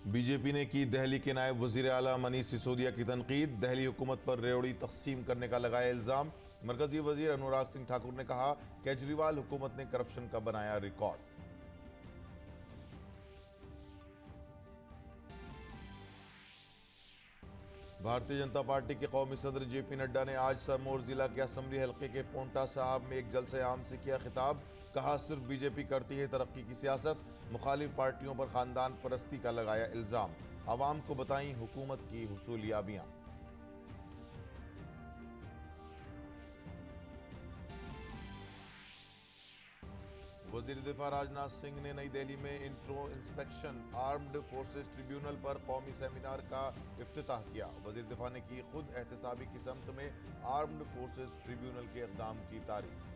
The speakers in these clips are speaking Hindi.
बीजेपी ने की दिल्ली के नायब वजीर आला मनीष सिसोदिया की तनकीद। दिल्ली हुकूमत पर रेवड़ी तकसीम करने का लगाया इल्जाम। मरकजी वजीर अनुराग सिंह ठाकुर ने कहा, केजरीवाल हुकूमत ने करप्शन का बनाया रिकॉर्ड। भारतीय जनता पार्टी के कौमी सदर जेपी नड्डा ने आज सिरमौर जिला के असम्बली हल्के के पोंटा साहब में एक जलसे आम से किया खिताब। कहा, सिर्फ बीजेपी करती है तरक्की की सियासत। मुखालिफ पार्टियों पर खानदान परस्ती का लगाया इल्जाम। आवाम को बताई हुकूमत की हुसूलियाबियां। वजीर दिफा राजनाथ सिंह ने नई दिल्ली में intro inspection armed forces tribunal पर कौमी सेमिनार का इफ्तिताह किया। वजीर दिफा ने की खुद एहतसाबी की समत में आर्म्ड फोर्सेस ट्रिब्यूनल के इक़दाम की तारीफ।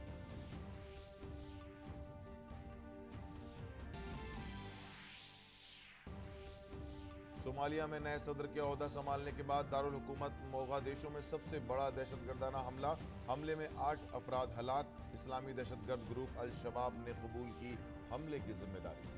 सोमालिया में नए सदर के ओहदा संभालने के बाद दारुल हुकूमत मोगादिशु में सबसे बड़ा दहशतगर्दाना हमला। हमले में 8 अफराद हलाक। इस्लामी दहशतगर्द ग्रुप अल शबाब ने कबूल की हमले की जिम्मेदारी।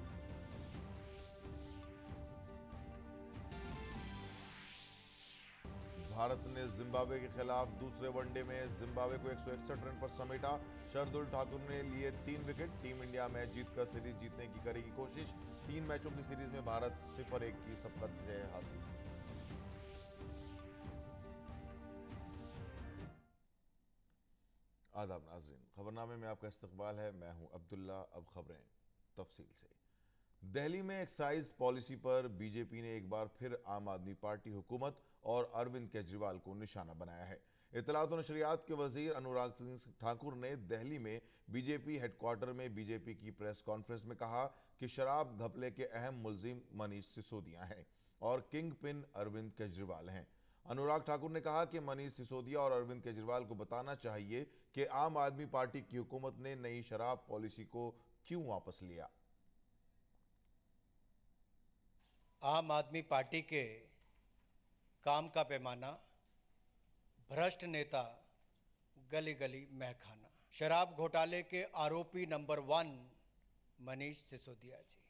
भारत ने जिम्बाब्वे के खिलाफ दूसरे वनडे में जिम्बाब्वे को 161 रन पर समेटा। शार्दुल ठाकुर ने लिए 3 विकेट। टीम इंडिया मैच जीतकर सीरीज जीतने की करेगी कोशिश। 3 मैचों की सीरीज में भारत 0-1 की सबकत से हासिल। आदाब नाज़रीन, खबरनामे में आपका इस्तकबाल है। मैं हूं अब्दुल्ला। अब खबरें तफसील से। दिल्ली में एक्साइज पॉलिसी पर बीजेपी ने एक बार फिर आम आदमी पार्टी हुकूमत और अरविंद केजरीवाल को निशाना बनाया है। इत्तलात और नशरियात के वजीर अनुराग सिंह ठाकुर ने दिल्ली में बीजेपी हेडक्वार्टर में बीजेपी की प्रेस कॉन्फ्रेंस में कहा कि शराब घपले के अहम मुलजिम मनीष सिसोदिया हैं और किंग पिन अरविंद केजरीवाल हैं। अनुराग ठाकुर ने कहा कि मनीष सिसोदिया और अरविंद केजरीवाल को बताना चाहिए कि आम आदमी पार्टी की हुकूमत ने नई शराब पॉलिसी को क्यों वापस लिया। आम आदमी पार्टी के काम का पैमाना, भ्रष्ट नेता, गली गली महखाना। शराब घोटाले के आरोपी नंबर 1 मनीष सिसोदिया जी,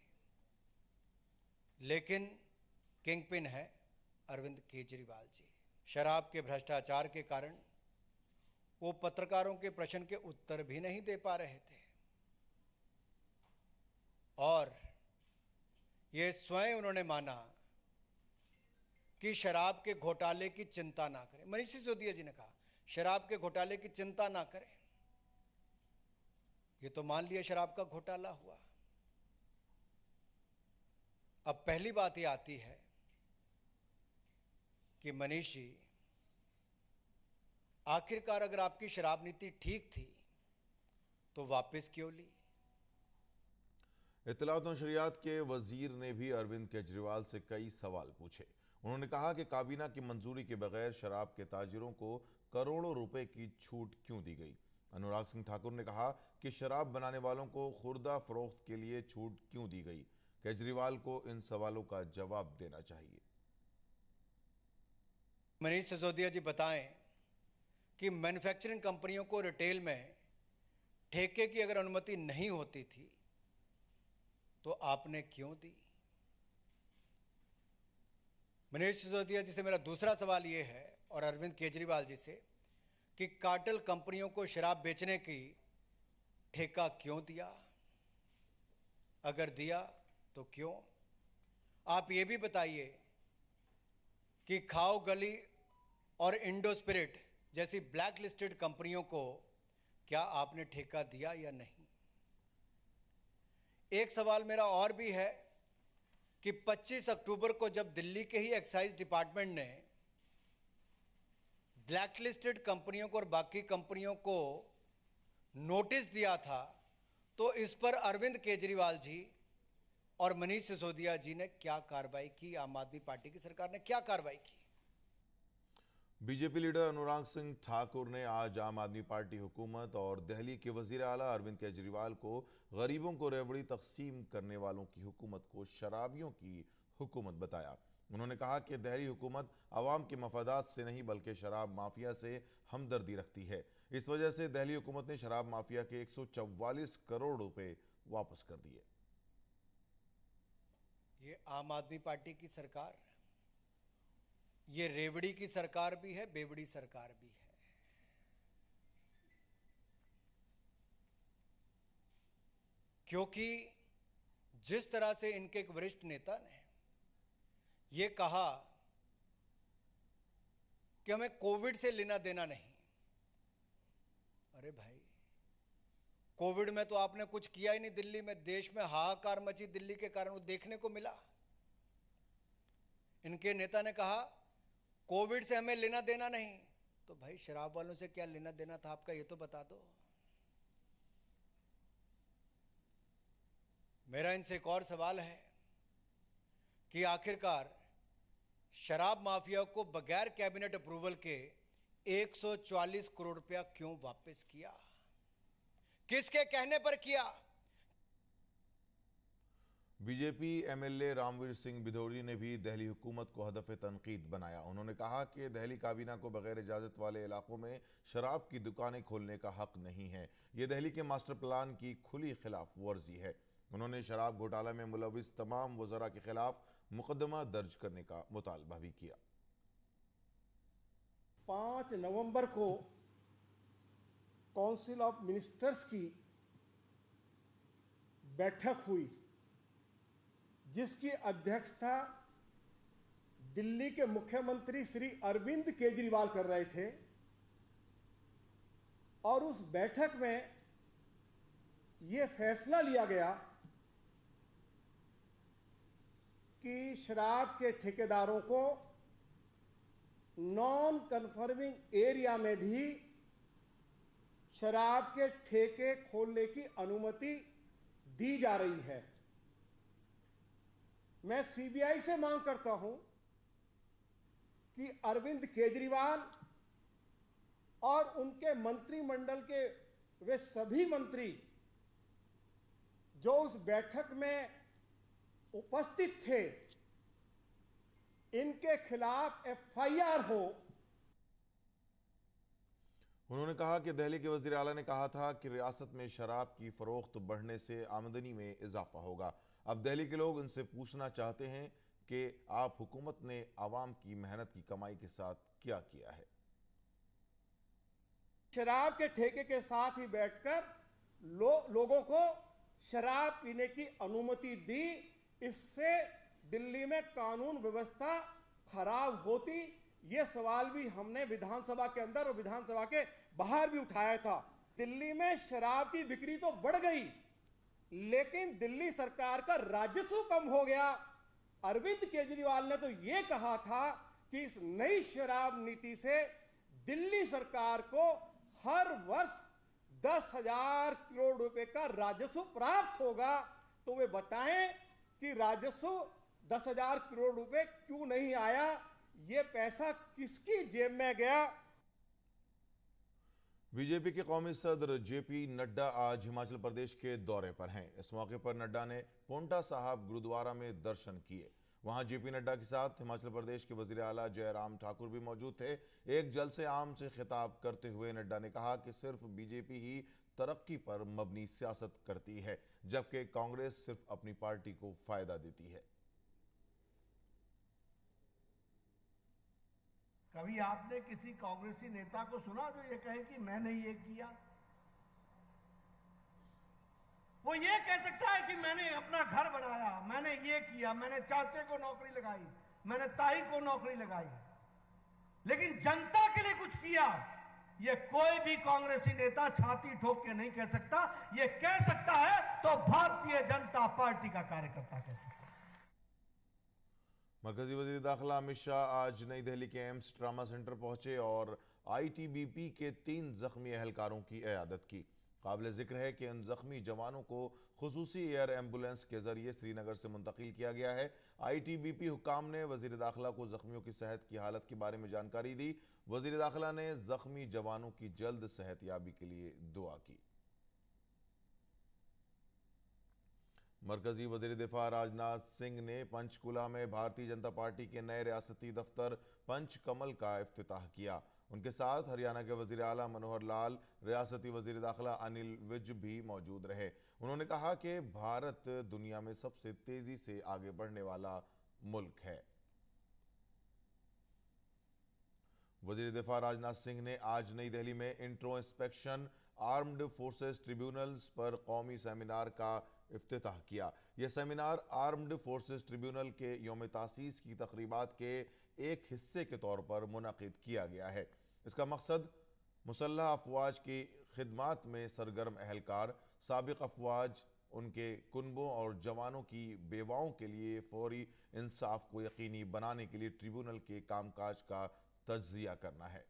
लेकिन किंगपिन है अरविंद केजरीवाल जी। शराब के भ्रष्टाचार के कारण वो पत्रकारों के प्रश्न के उत्तर भी नहीं दे पा रहे थे और ये स्वयं उन्होंने माना कि शराब के घोटाले की चिंता ना करें। मनीष सिसोदिया जी ने कहा शराब के घोटाले की चिंता ना करें। ये तो मान लिया शराब का घोटाला हुआ। अब पहली बात ये आती है कि मनीष जी, आखिरकार अगर आपकी शराब नीति ठीक थी तो वापस क्यों ली? इत्तलात और नशरियात के वजीर ने भी अरविंद केजरीवाल से कई सवाल पूछे। उन्होंने कहा कि काबीना की मंजूरी के बगैर शराब के ताजिरों को करोड़ों रुपए की छूट क्यों दी गई। अनुराग सिंह ठाकुर ने कहा कि शराब बनाने वालों को खुर्दा फरोख्त के लिए छूट क्यों दी गई। केजरीवाल को इन सवालों का जवाब देना चाहिए। मनीष सिसोदिया जी बताएं कि मैन्युफैक्चरिंग कंपनियों को रिटेल में ठेके की अगर अनुमति नहीं होती थी तो आपने क्यों दी? मनीष सिसोदिया जी से मेरा दूसरा सवाल यह है और अरविंद केजरीवाल जी से कि कार्टेल कंपनियों को शराब बेचने की ठेका क्यों दिया? अगर दिया तो क्यों? आप ये भी बताइए कि खाओ गली और इंडो स्पिरिट जैसी ब्लैक लिस्टेड कंपनियों को क्या आपने ठेका दिया या नहीं? एक सवाल मेरा और भी है कि 25 अक्टूबर को जब दिल्ली के ही एक्साइज डिपार्टमेंट ने ब्लैकलिस्टेड कंपनियों को और बाकी कंपनियों को नोटिस दिया था तो इस पर अरविंद केजरीवाल जी और मनीष सिसोदिया जी ने क्या कार्रवाई की? आम आदमी पार्टी की सरकार ने क्या कार्रवाई की? बीजेपी लीडर अनुराग सिंह ठाकुर ने आज आम आदमी पार्टी हुकूमत और दिल्ली के वजीर आला अरविंद केजरीवाल को गरीबों को रेवड़ी तकसीम करने वालों की हुकूमत को शराबियों की हुकूमत बताया। उन्होंने कहा कि दिल्ली हुकूमत अवाम के मफादात से नहीं बल्कि शराब माफिया से हमदर्दी रखती है। इस वजह से दिल्ली हुकूमत ने शराब माफिया के 144 करोड़ रुपए वापस कर दिए। ये आम आदमी पार्टी की सरकार, ये रेवड़ी की सरकार भी है, बेवड़ी सरकार भी है। क्योंकि जिस तरह से इनके एक वरिष्ठ नेता ने ये कहा कि हमें कोविड से लेना देना नहीं। अरे भाई, कोविड में तो आपने कुछ किया ही नहीं। दिल्ली में, देश में हाहाकार मची दिल्ली के कारण, वो देखने को मिला। इनके नेता ने कहा कोविड से हमें लेना देना नहीं। तो भाई, शराब वालों से क्या लेना देना था आपका, ये तो बता दो। मेरा इनसे एक और सवाल है कि आखिरकार शराब माफिया को बगैर कैबिनेट अप्रूवल के 144 करोड़ रुपया क्यों वापस किया, किसके कहने पर किया? बीजेपी एमएलए रामवीर सिंह बिधौड़ी ने भी दिल्ली हुकूमत को हदफ तनकीद बनाया। उन्होंने कहा कि दिल्ली काबीना को बगैर इजाजत वाले इलाकों में शराब की दुकानें खोलने का हक नहीं है। ये दिल्ली के मास्टर प्लान की खुली खिलाफ वर्जी है। उन्होंने शराब घोटाला में मुलविस तमाम वज़रा के खिलाफ मुकदमा दर्ज करने का मुतालबा भी किया। 5 नवंबर को काउंसिल ऑफ मिनिस्टर्स की बैठक हुई, जिसकी अध्यक्षता दिल्ली के मुख्यमंत्री श्री अरविंद केजरीवाल कर रहे थे। और उस बैठक में यह फैसला लिया गया कि शराब के ठेकेदारों को नॉन कन्फर्मिंग एरिया में भी शराब के ठेके खोलने की अनुमति दी जा रही है। मैं सीबीआई से मांग करता हूं कि अरविंद केजरीवाल और उनके मंत्रिमंडल के वे सभी मंत्री जो उस बैठक में उपस्थित थे, इनके खिलाफ एफआईआर हो। उन्होंने कहा कि दिल्ली के वज़ीर आला ने कहा था कि रियासत में शराब की फरोख्त बढ़ने से आमदनी में इजाफा होगा। अब दिल्ली के लोग इनसे पूछना चाहते हैं कि आप हुकूमत ने आवाम की मेहनत की कमाई के साथ क्या किया है। शराब के ठेके के साथ ही बैठकर लोगों को शराब पीने की अनुमति दी। इससे दिल्ली में कानून व्यवस्था खराब होती। ये सवाल भी हमने विधानसभा के अंदर और विधानसभा के बाहर भी उठाया था। दिल्ली में शराब की बिक्री तो बढ़ गई, लेकिन दिल्ली सरकार का राजस्व कम हो गया। अरविंद केजरीवाल ने तो यह कहा था कि इस नई शराब नीति से दिल्ली सरकार को हर वर्ष 10,000 करोड़ रुपए का राजस्व प्राप्त होगा। तो वे बताएं कि राजस्व 10,000 करोड़ रुपए क्यों नहीं आया, ये पैसा किसकी जेब में गया। बीजेपी के कौमी सदर जेपी नड्डा आज हिमाचल प्रदेश के दौरे पर हैं। इस मौके पर नड्डा ने पोंटा साहब गुरुद्वारा में दर्शन किए। वहां जेपी नड्डा के साथ हिमाचल प्रदेश के वजीर आला जयराम ठाकुर भी मौजूद थे। एक जलसे आम से खिताब करते हुए नड्डा ने कहा कि सिर्फ बीजेपी ही तरक्की पर मबनी सियासत करती है, जबकि कांग्रेस सिर्फ अपनी पार्टी को फायदा देती है। कभी आपने किसी कांग्रेसी नेता को सुना जो ये कहे कि मैंने ये किया? वो ये कह सकता है कि मैंने अपना घर बनाया, मैंने ये किया, मैंने चाचे को नौकरी लगाई, मैंने ताई को नौकरी लगाई, लेकिन जनता के लिए कुछ किया, ये कोई भी कांग्रेसी नेता छाती ठोक के नहीं कह सकता। ये कह सकता है तो भारतीय जनता पार्टी का कार्यकर्ता कह सकता है। मरकजी वज़ीर दाखिला अमित शाह आज नई दिल्ली के एम्स ट्रामा सेंटर पहुंचे और आईटीबीपी के 3 जख्मी एहलकारों की इयादत की। काबिल जिक्र है कि उन जख्मी जवानों को खुसूसी एयर एम्बुलेंस के जरिए श्रीनगर से मुंतकिल किया गया है। आईटीबीपी हुक्काम ने वज़ीर दाखिला को जख्मियों की सेहत की हालत के बारे में जानकारी दी। वज़ीर दाखिला ने जख्मी जवानों की जल्द सेहतयाबी के लिए दुआ की। मरकजी वज़ीर दिफा राजनाथ सिंह ने पंचकुला में भारतीय जनता पार्टी के नए रियासती दफ्तर पंचकमल का इफ्तिताह किया। उनके साथ हरियाणा के वजीर आला मनोहर लाल, रियासती वजीर दाखिला अनिल विज भी मौजूद रहे। उन्होंने कहा कि भारत दुनिया में सबसे तेजी से आगे बढ़ने वाला मुल्क है। वजीर दिफा राजनाथ सिंह ने आज नई दिल्ली में इंट्रोस्पेक्शन आर्म्ड फोर्सेस ट्रिब्यूनल्स पर कौमी सेमिनार का इफ्तिताह किया। यह सेमिनार आर्म्ड फोर्सेस ट्रिब्यूनल के यौम तासीस की तकरीबात के एक हिस्से के तौर पर मुनक़िद किया गया है। इसका मकसद मुसल्लह अफवाज की खिदमात में सरगर्म अहलकार, साबिक अफवाज, उनके कुनबों और जवानों की बेवाओं के लिए फौरी इंसाफ को यकीनी बनाने के लिए ट्रिब्यूनल के कामकाज का तज्जिया करना है।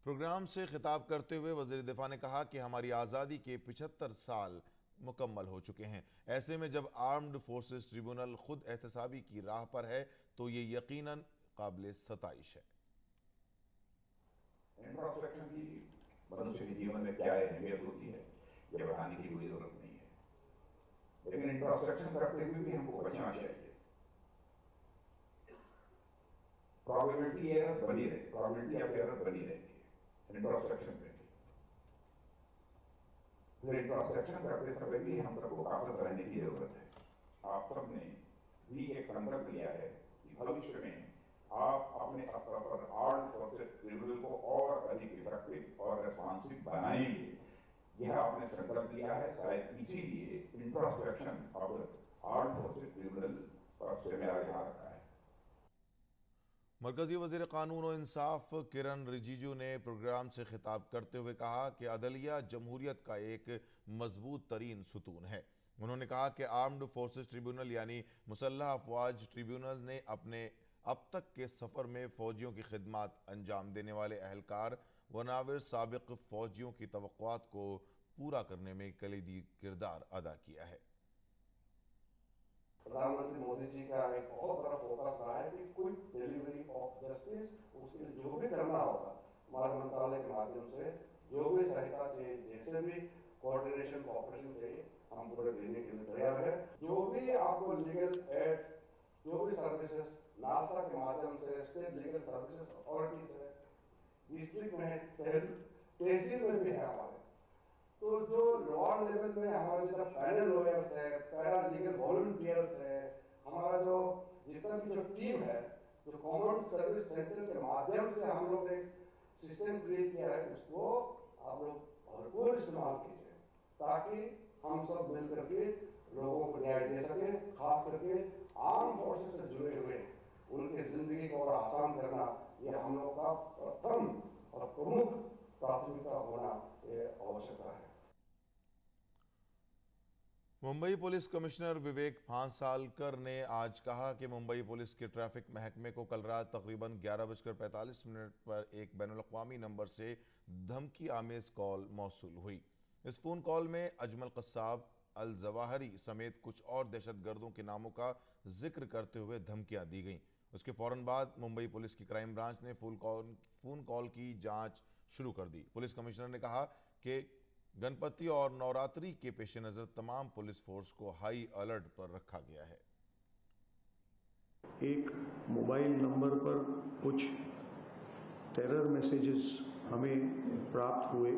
प्रोग्राम से खिताब करते हुए वज़ीर दिफा ने कहा कि हमारी आज़ादी के 75 साल मुकम्मल हो चुके हैं। ऐसे में जब आर्म्ड फोर्सेस ट्रिब्यूनल खुद एहतसाबी की राह पर है तो ये यकीनन काबिल सताइश है। इंट्रोस्पेक्शन की मनुष्य के जीवन में क्या अहमियत होती है ये बताने की कोई जरूरत नहीं है, लेकिन इंट्रोस्पेक्शन करते हुए भी हमको बचना चाहिए। प्रोबेबिलिटी एरर बनी रहे, प्रोबेबिलिटी ऑफ एरर बनी रहेगी इंट्रोस्पेक्शन में। फिर इंट्रोस्पेक्शन करते समय भी हम सबको काफिल रहने की जरूरत है। आप सबने भी एक संकल्प लिया है कि भविष्य में आप अपने स्तर पर आर्म्ड फोर्सेस ट्रिब्यूनल को और अधिक इफेक्टिव और रेस्पॉन्सिव बनाएंगे, यह आपने संकल्प लिया है। शायद इसीलिए introspection of armed forces tribunal पर सेमिनार यहाँ रखा है। मरकजी वज़ीर कानून और इंसाफ किरण रिजिजू ने प्रोग्राम से खिताब करते हुए कहा कि अदलिया जमहूरियत का एक मजबूत तरीन सुतून है। उन्होंने कहा कि आर्म्ड फोर्सेस ट्रिब्यूनल यानी मुसल्लह अफवाज ट्रिब्यूनल ने अपने अब तक के सफ़र में फ़ौजियों की खिदमत अंजाम देने वाले अहलकार व नाविर साबिक फ़ौजियों की तवक्कुआत को पूरा करने में कलीदी किरदार अदा किया है। प्रधानमंत्री मोदी जी का एक बहुत बड़ा फोकस रहा है कि क्विक डिलीवरी ऑफ जस्टिस, उसके लिए जो भी करना होगा हमारे मंत्रालय के माध्यम से जो भी सहायता चाहिए, जैसे भी कोऑर्डिनेशन कोऑपरेशन चाहिए, हम पूरे देने के लिए तैयार है। जो भी आपको लीगल एड, जो भी सर्विसेज नालसा के माध्यम से, स्टेट लीगल सर्विसेज अथॉरिटी से, डिस्ट्रिक्ट में, तहसील में भी है हमारे, तो जो लॉ लेवल में हमारे जितना पैनल लॉयर्स है, पैरा लीगल वॉलंटियर्स है, हमारा जो जितना भी जो टीम है, जो कॉमन सर्विस सेंटर के माध्यम से हम लोग एक सिस्टम क्रिएट किया है, उसको आप लोग भरपूर इस्तेमाल कीजिए ताकि हम सब मिल करके लोगों को न्याय दे सके। खास करके आर्म फोर्सेस से जुड़े हुए उनकी जिंदगी को और आसान करना, ये हम लोग का प्रथम और प्रमुख प्राथमिकता होना ये आवश्यकता है। मुंबई पुलिस कमिश्नर विवेक भांसालकर ने आज कहा कि मुंबई पुलिस के ट्रैफिक महकमे को कल रात तकरीबन 11:45 पर एक बैनुल-अक़वामी नंबर से धमकी आमेज कॉल मौसूल हुई। इस फ़ोन कॉल में अजमल कस्साब, अल जवाहरी समेत कुछ और दहशतगर्दों के नामों का जिक्र करते हुए धमकियां दी गईं। उसके फ़ौरन बाद मुंबई पुलिस की क्राइम ब्रांच ने फ़ोन कॉल की जांच शुरू कर दी। पुलिस कमिश्नर ने कहा कि गणपति और नवरात्रि के पेश नज़र तमाम पुलिस फोर्स को हाई अलर्ट पर रखा गया है। एक मोबाइल नंबर पर कुछ टेरर मैसेजेस हमें प्राप्त हुए।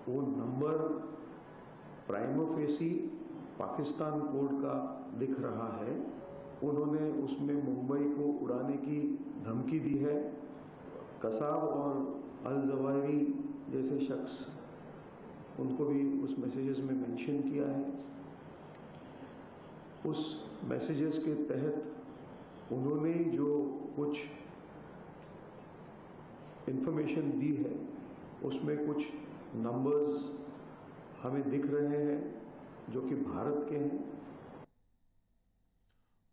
वो नंबर प्राइमो फेसी पाकिस्तान कोड का दिख रहा है। उन्होंने उसमें मुंबई को उड़ाने की धमकी दी है। कसाब और अल जवाहिरी जैसे शख्स, उनको भी उस मैसेजेस में मेंशन किया है। उस मैसेजेस के तहत उन्होंने जो कुछ इंफॉर्मेशन दी है उसमें कुछ नंबर्स हमें दिख रहे हैं जो कि भारत के हैं।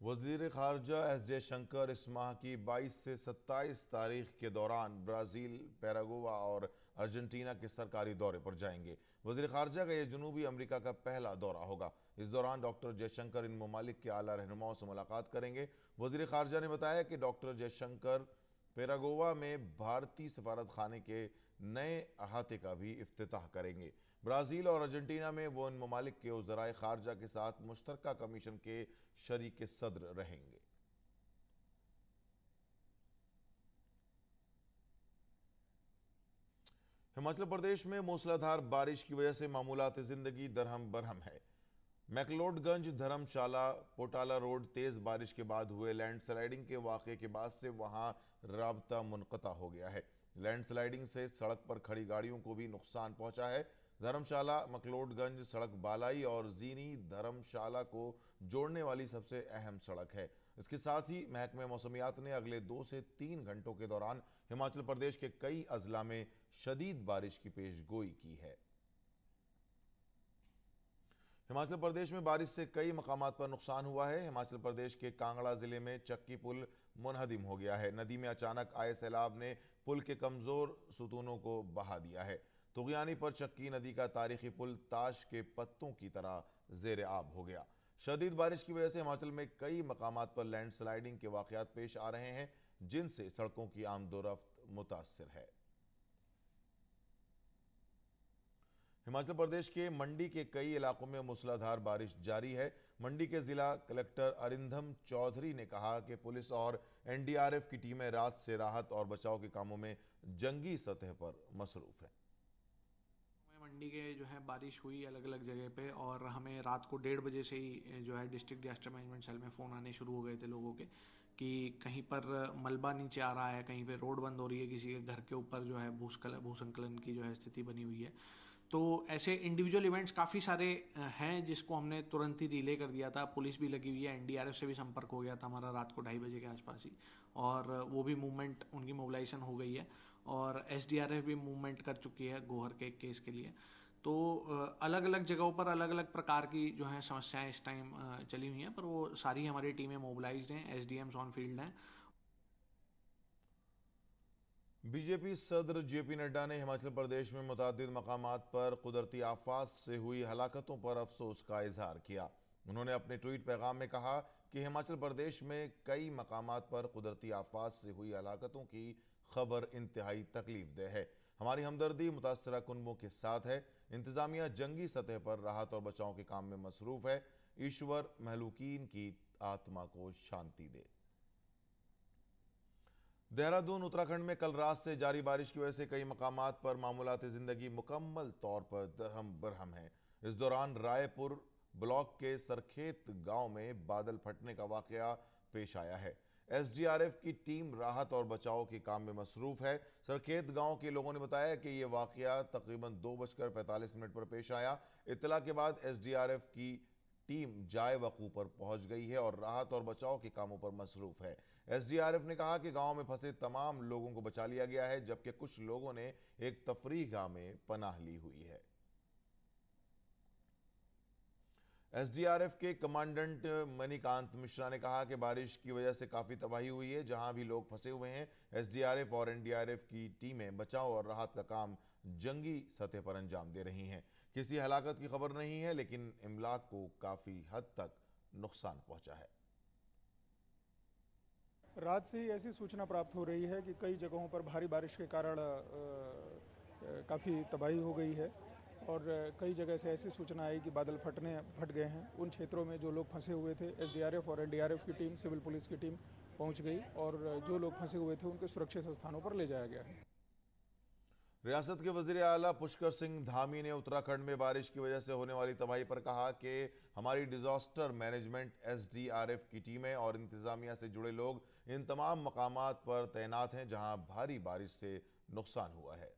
वज़ीर ख़ारजा एस जयशंकर इस माह की 22 से 27 तारीख के दौरान ब्राज़ील, पैरागुआ और अर्जेंटीना के सरकारी दौरे पर जाएंगे। वज़ीर ख़ारजा का यह जनूबी अमेरिका का पहला दौरा होगा। इस दौरान डॉक्टर जयशंकर इन ममालिक के आला रहनुमाओं से मुलाकात करेंगे। वज़ीर ख़ारजा ने बताया कि डॉक्टर जयशंकर पैरागुआ में भारतीय सफारत खाने के नए अहाते का भी इफ्तिताह करेंगे। ब्राज़ील और अर्जेंटीना में वो इन ममालिक के वज़राए ख़ारजा के साथ मुश्तरका कमीशन के शरीक सदर रहेंगे। हिमाचल प्रदेश में मूसलाधार बारिश की वजह से मामूलात जिंदगी दरहम बरहम है। मैक्लोडगंज धर्मशाला पोटाला रोड तेज बारिश के बाद हुए लैंडस्लाइडिंग के वाक़े के बाद से वहां राबता मुनक़ता हो गया है। लैंडस्लाइडिंग से सड़क पर खड़ी गाड़ियों को भी नुकसान पहुंचा है। धर्मशाला मकलोडगंज सड़क बालाई और जीनी धर्मशाला को जोड़ने वाली सबसे अहम सड़क है। इसके साथ ही महकमे मौसमियात ने अगले 2 से 3 घंटों के दौरान हिमाचल प्रदेश के कई अजला में शदीद बारिश की पेशगोई की है। हिमाचल प्रदेश में बारिश से कई मकामात पर नुकसान हुआ है। हिमाचल प्रदेश के कांगड़ा जिले में चक्की पुल मुनहदिम हो गया है। नदी में अचानक आए सैलाब ने पुल के कमजोर सुतूनों को बहा दिया है। तुगयानी पर चक्की नदी का तारीखी पुल ताश के पत्तों की तरह जेर आब हो गया। शदीद बारिश की वजह से हिमाचल में कई मकामात पर लैंडस्लाइडिंग के वाकयात पेश आ रहे हैं, जिनसे सड़कों की आमदोरफ्त मुतासिर है। हिमाचल प्रदेश के मंडी के कई इलाकों में मूसलाधार बारिश जारी है। मंडी के जिला कलेक्टर अरिंधम चौधरी ने कहा कि पुलिस और एनडीआरएफ की टीमें रात से राहत और बचाव के कामों में जंगी सतह पर मसरूफ हैं। मंडी के जो है बारिश हुई अलग अलग जगह पे, और हमें रात को 1:30 बजे से ही जो है डिस्ट्रिक्ट डिजास्टर मैनेजमेंट सेल में फ़ोन आने शुरू हो गए थे लोगों के कि कहीं पर मलबा नीचे आ रहा है, कहीं पे रोड बंद हो रही है, किसी के घर के ऊपर जो है भूस्खलन की जो है स्थिति बनी हुई है। तो ऐसे इंडिविजुअल इवेंट्स काफ़ी सारे हैं जिसको हमने तुरंत ही रिले कर दिया था। पुलिस भी लगी हुई है, एनडीआरएफ से भी संपर्क हो गया था हमारा रात को 2:30 बजे के आसपास ही, और वो भी मूवमेंट उनकी मोबिलाइजेशन हो गई है, और एसडीआरएफ भी मूवमेंट कर चुकी है गोहर के केस के लिए। तो अलग अलग जगहों पर अलग अलग प्रकार की जो है समस्याएं इस टाइम चली हुई हैं, पर वो सारी हमारी टीमें मोबिलाइज्ड हैं, एसडीएम्स ऑन फील्ड हैं। बीजेपी सदर जेपी नड्डा ने हिमाचल प्रदेश में मुतादिद मकामात पर कुदरती आफात से हुई हलाकतों पर अफसोस का इजहार किया। उन्होंने अपने ट्वीट पैगाम में कहा कि हिमाचल प्रदेश में कई मकामात पर कुदरती आफात से हुई हलाकतों की खबर इंतहाई तकलीफदेह है। हमारी हमदर्दी मुतासरा कुनबों के साथ है। इंतजामिया जंगी सतह पर राहत और बचाव के काम में मसरूफ है। ईश्वर महलूकीन की आत्मा को शांति दे। देहरादून उत्तराखंड में कल रात से जारी बारिश की वजह से कई मकामात पर मामूलात जिंदगी मुकम्मल तौर पर दरहम बरहम है। इस दौरान रायपुर ब्लॉक के सरखेत गांव में बादल फटने का वाकया पेश आया है। एसडीआरएफ की टीम राहत और बचाव के काम में मसरूफ है। सरखेत गांव के लोगों ने बताया कि यह वाकया तकरीबन 2:45 पर पेश आया। इत्तला के बाद एसडीआरएफ की टीम जाए वकूफ पर पहुंच गई है और राहत और बचाव के कामों पर मसरूफ है। एसडीआरएफ ने कहा कि गांव में फंसे तमाम लोगों को बचा लिया गया है, जबकि कुछ लोगों ने एक तफरीह गाह में पनाह ली हुई है। एसडीआरएफ के कमांडेंट मणिकांत मिश्रा ने कहा कि बारिश की वजह से काफ़ी तबाही हुई है। जहां भी लोग फंसे हुए हैं, एसडीआरएफ और एनडीआरएफ की टीमें बचाव और राहत का काम जंगी सतह पर अंजाम दे रही हैं। किसी हलाकत की खबर नहीं है, लेकिन इमलाक को काफ़ी हद तक नुकसान पहुंचा है। रात से ही ऐसी सूचना प्राप्त हो रही है कि कई जगहों पर भारी बारिश के कारण काफ़ी तबाही हो गई है, और कई जगह से ऐसी सूचना आई कि बादल फट गए हैं। उन क्षेत्रों में जो लोग फंसे हुए थे, एसडीआरएफ और एनडीआरएफ की टीम, सिविल पुलिस की टीम पहुंच गई, और जो लोग फंसे हुए थे उनके सुरक्षित स्थानों पर ले जाया गया है। रियासत के वज़ीर आला पुष्कर सिंह धामी ने उत्तराखंड में बारिश की वजह से होने वाली तबाही पर कहा कि हमारी डिजास्टर मैनेजमेंट, एसडीआरएफ की टीमें और इंतजामिया से जुड़े लोग इन तमाम मकामात पर तैनात हैं जहां भारी बारिश से नुकसान हुआ है।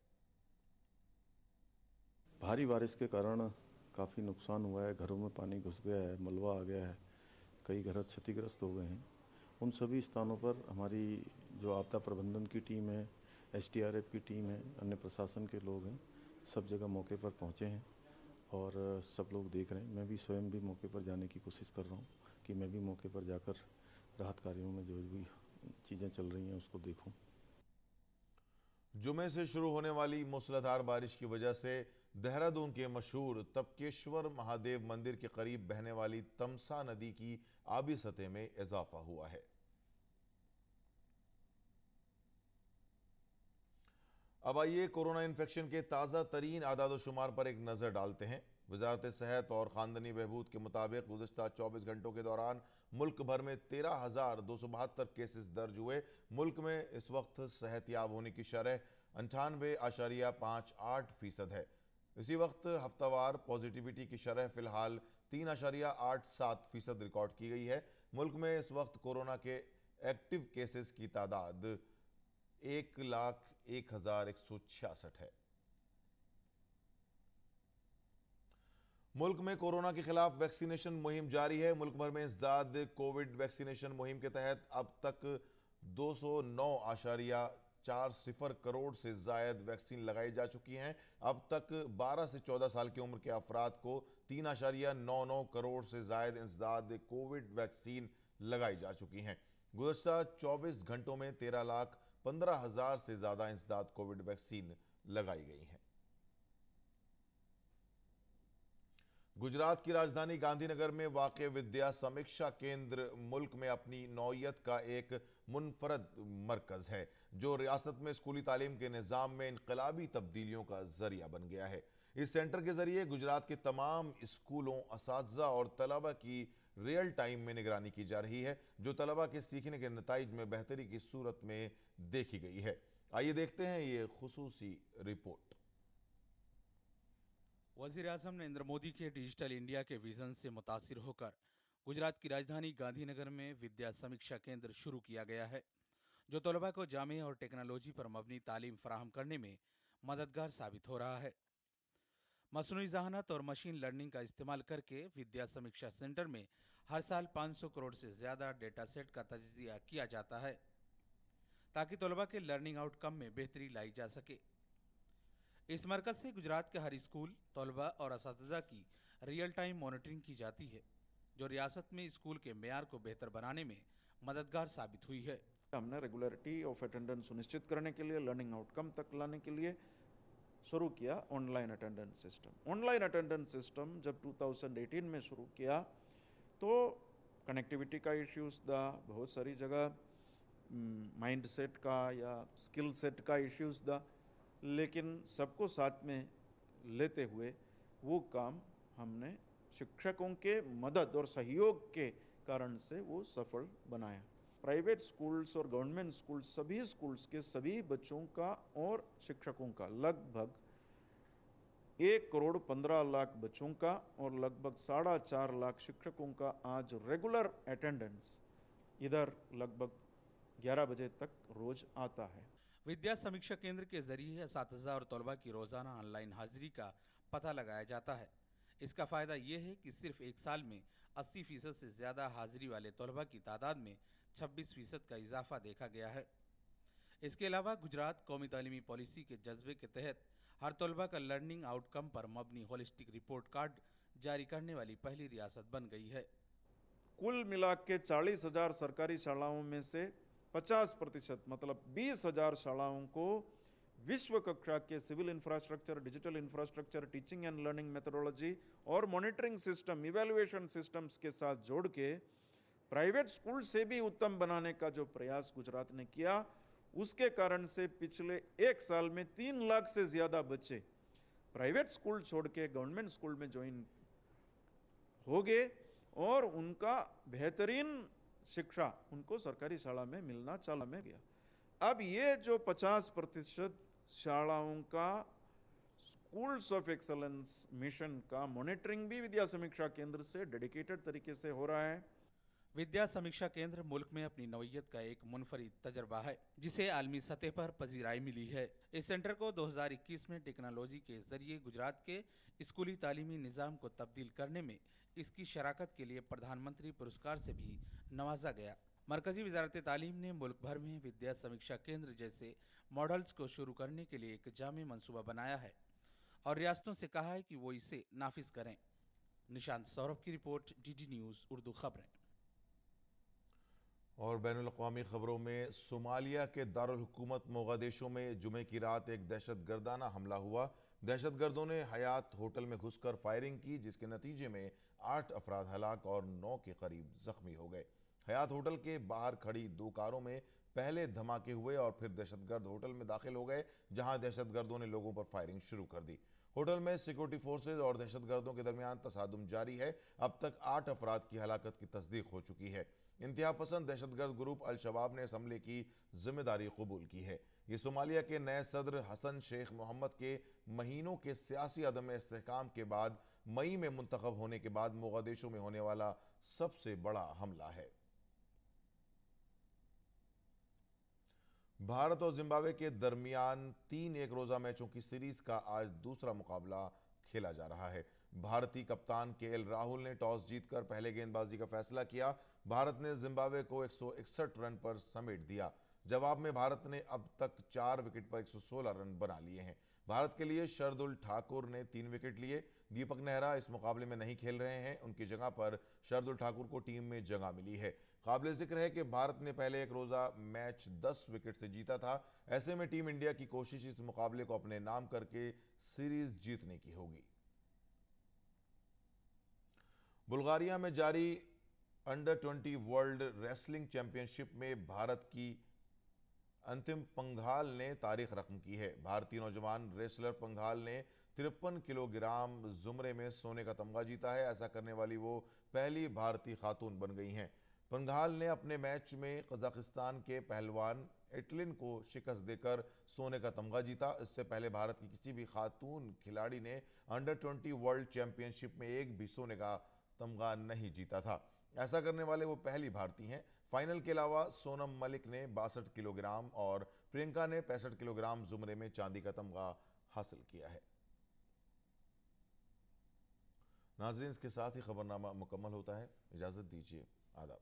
भारी बारिश के कारण काफ़ी नुकसान हुआ है, घरों में पानी घुस गया है, मलबा आ गया है, कई घर क्षतिग्रस्त हो गए हैं। उन सभी स्थानों पर हमारी जो आपदा प्रबंधन की टीम है, एसडीआरएफ की टीम है, अन्य प्रशासन के लोग हैं, सब जगह मौके पर पहुंचे हैं और सब लोग देख रहे हैं। मैं भी स्वयं भी मौके पर जाने की कोशिश कर रहा हूं कि मैं भी मौके पर जाकर राहत कार्यों में जो भी चीज़ें चल रही हैं उसको देखूं। जुमे से शुरू होने वाली मूसलाधार बारिश की वजह से देहरादून के मशहूर तपकेश्वर महादेव मंदिर के करीब बहने वाली तमसा नदी की आबी सतह में इजाफा हुआ है। अब आइए कोरोना इन्फेक्शन के ताज़ा तरीन आदाद-ओ-शुमार पर एक नज़र डालते हैं। वजारत सेहत और ख़ानदानी बहबूद के मुताबिक गुज़िश्ता 24 घंटों के दौरान मुल्क भर में 13,272 केसेस दर्ज हुए। मुल्क में इस वक्त सेहतयाब होने की शरह 98.58% है। इसी वक्त हफ्तावार पॉजिटिविटी की शरह फिलहाल 3.87% रिकॉर्ड की गई है। मुल्क में इस वक्त कोरोना के एक्टिव केसेस की तादाद 1,01,166 है। मुल्क में कोरोना के खिलाफ वैक्सीनेशन मुहिम जारी है। मुल्क भर में इंसदाद कोविड वैक्सीनेशन मुहिम के तहत अब तक 209.40 करोड़ से जायद वैक्सीन लगाई जा चुकी हैं। अब तक 12 से 14 साल की उम्र के अफराद को 3.99 करोड़ से जायद इंसदाद कोविड वैक्सीन लगाई जा चुकी हैं। गुज़श्ता 24 घंटों में 13,15,000 से ज़्यादा इंसदाद कोविड वैक्सीन लगाई गई हैं। गुजरात की राजधानी गांधीनगर में वाक़े विद्या समीक्षा केंद्र मुल्क में अपनी नौयत का एक मुनफरद मरकज़ है, जो रियासत में स्कूली तालीम के निज़ाम में इनकलाबी तब्दीलियों का ज़रिया बन गया है। इस सेंटर के ज़रिए गुजरात के तमाम स्कूलों, असातिज़ा और तलबा की रियल टाइम में निगरानी की जा रही है, जो तलबा के सीखने के नताइज में बेहतरी की सूरत में देखी गई है। आइए देखते हैं ये खुसूसी रिपोर्ट। वज़ीर-ए-आज़म नरेंद्र मोदी के डिजिटल इंडिया के विजन से मुतासिर होकर गुजरात की राजधानी गांधीनगर में विद्या समीक्षा केंद्र शुरू किया गया है, जो तलबा को जामे और टेक्नोलॉजी पर मबनी तालीम फराहम करने में मददगार साबित हो रहा है। मसनूई ज़हानत और मशीन लर्निंग का इस्तेमाल करके विद्या समीक्षा सेंटर में हर साल 500 करोड़ से ज़्यादा डेटा सेट का तजिया किया जाता है, ताकि तलबा के लर्निंग आउटकम में बेहतरी लाई जा सके। इस मरकज से गुजरात के हर स्कूल, तलबा और असातिज़ा की रियल टाइम मॉनिटरिंग की जाती है, जो रियासत में स्कूल के मेयार को बेहतर बनाने में मददगार साबित हुई है। हमने रेगुलरिटी ऑफ अटेंडेंस सुनिश्चित करने के लिए, लर्निंग आउटकम तक लाने के लिए शुरू किया online attendance system. Online attendance system जब 2018 में शुरू किया तो कनेक्टिविटी का इश्यूज़ था, बहुत सारी जगह माइंड सेट का या स्किल सेट का इश्यूज़ था, लेकिन सबको साथ में लेते हुए वो काम हमने शिक्षकों के मदद और सहयोग के कारण से वो सफल बनाया। प्राइवेट स्कूल्स और गवर्नमेंट स्कूल्स, सभी स्कूल्स के सभी बच्चों का और शिक्षकों का, लगभग 1,15,00,000 बच्चों का और लगभग 4.5 लाख शिक्षकों का आज रेगुलर अटेंडेंस इधर लगभग 11 बजे तक रोज आता है। विद्या समीक्षा केंद्र के जरिए असातिज़ा और तलबा की रोजाना ऑनलाइन हाजिरी का पता लगाया जाता है। इसका फ़ायदा ये है कि सिर्फ एक साल में 80% से ज़्यादा हाजिरी वाले तलबा की तादाद में 26% का इजाफा देखा गया है। इसके अलावा गुजरात कौमी तालीमी पॉलिसी के जज्बे के तहत हर तलबा का लर्निंग आउटकम पर मबनी होलिस्टिक रिपोर्ट कार्ड जारी करने वाली पहली रियासत बन गई है। कुल मिला के 40,000 सरकारी शालाओं में से 50% मतलब 20,000 शालाओं को विश्व कक्षा के civil infrastructure, digital infrastructure, teaching and learning methodology और मॉनिटरिंग सिस्टम, इवैल्यूएशन सिस्टम्स के साथ जोड़ के प्राइवेट स्कूल से भी उत्तम बनाने का जो प्रयास गुजरात ने किया, उसके कारण से पिछले एक साल में 3 लाख से ज़्यादा बच्चे प्राइवेट स्कूल छोड़ के गवर्नमेंट स्कूल में ज्वाइन हो गए और उनका बेहतरीन शिक्षा उनको सरकारी शाला में मिलना चालू में गया। अब ये जो 50% शालाओं का स्कूल्स ऑफ एक्सलेंस मिशन का मॉनिटरिंग भी विद्या समीक्षा केंद्र से डेडिकेटेड तरीके से हो रहा है। विद्या समीक्षा केंद्र मुल्क में अपनी नौयत का एक मुनफरिद तजर्बा है, जिसे आलमी सतह पर पजीराई मिली है। इस सेंटर को 2021 में टेक्नोलॉजी के जरिए गुजरात के स्कूली तालीमी निज़ाम को तब्दील करने में इसकी शराकत के लिए प्रधानमंत्री पुरस्कार से भी नवाजा गया। मरकजी वजारत तालीम ने मुल्क भर में विद्या समीक्षा केंद्र जैसे मॉडल्स को शुरू करने के लिए एक जामे मंसूबा बनाया है और रियासतों से कहा है कि वो इसे नाफिज करें। निशांत सौरभ की रिपोर्ट, DD न्यूज़ उर्दू खबरें। और बैनुल-अक़वामी खबरों में सोमालिया के दारुल हुकूमत मोगादिशु में जुमे की रात एक दहशतगर्दाना हमला हुआ। दहशतगर्दों ने हयात होटल में घुसकर फायरिंग की, जिसके नतीजे में 8 अफराद हलाक और 9 के करीब जख्मी हो गए। हयात होटल के बाहर खड़ी 2 कारों में पहले धमाके हुए और फिर दहशतगर्द होटल में दाखिल हो गए, जहां दहशतगर्दों ने लोगों पर फायरिंग शुरू कर दी। होटल में सिक्योरिटी फोर्सेज और दहशतगर्दों के दरमियान तसादुम जारी है। अब तक 8 अफराद की हलाकत की तस्दीक हो चुकी है। इंतहा पसंद दहशतगर्द ग्रुप अल शबाब ने इस हमले की जिम्मेदारी कबूल की है। ये सोमालिया के नए सदर हसन शेख मोहम्मद के महीनों के सियासी अदम इस्तेहकाम के बाद मई में मुंतखब होने के बाद मोगादिशु में होने वाला सबसे बड़ा हमला है। भारत और जिम्बाब्वे के दरमियान 3 एक रोजा मैचों की सीरीज का आज दूसरा मुकाबला खेला जा रहा है। भारतीय कप्तान केएल राहुल ने टॉस जीतकर पहले गेंदबाजी का फैसला किया। भारत ने जिम्बाब्वे को 161 रन पर समेट दिया। जवाब में भारत ने अब तक 4 विकेट पर 116 रन बना लिए हैं। भारत के लिए शरदुल ठाकुर ने 3 विकेट लिए। दीपक नेहरा इस मुकाबले में नहीं खेल रहे हैं। उनकी जगह पर शरदुल ठाकुर को टीम में जगह मिली है। काबिल जिक्र है कि भारत ने पहले एक रोजा मैच 10 विकेट से जीता था। ऐसे में टीम इंडिया की कोशिश इस मुकाबले को अपने नाम करके सीरीज जीतने की होगी। बुल्गारिया में जारी अंडर 20 वर्ल्ड रेसलिंग चैंपियनशिप में भारत की अंतिम पंघाल ने तारीख रकम की है। भारतीय नौजवान रेसलर पंघाल ने 53 किलोग्राम जुमरे में सोने का तमगा जीता है। ऐसा करने वाली वो पहली भारतीय खातून बन गई हैं। पंघाल ने अपने मैच में कजाकिस्तान के पहलवान एटलिन को शिकस्त देकर सोने का तमगा जीता। इससे पहले भारत की किसी भी खातून खिलाड़ी ने अंडर 20 वर्ल्ड चैंपियनशिप में एक भी सोने का तमगा नहीं जीता था। ऐसा करने वाले वो पहली भारतीय हैं। फाइनल के अलावा सोनम मलिक ने 62 किलोग्राम और प्रियंका ने 65 किलोग्राम जुमरे में चांदी का तमगा हासिल किया है। नाजरीन, इसके साथ ही खबरनामा मुकम्मल होता है। इजाजत दीजिए। आदाब।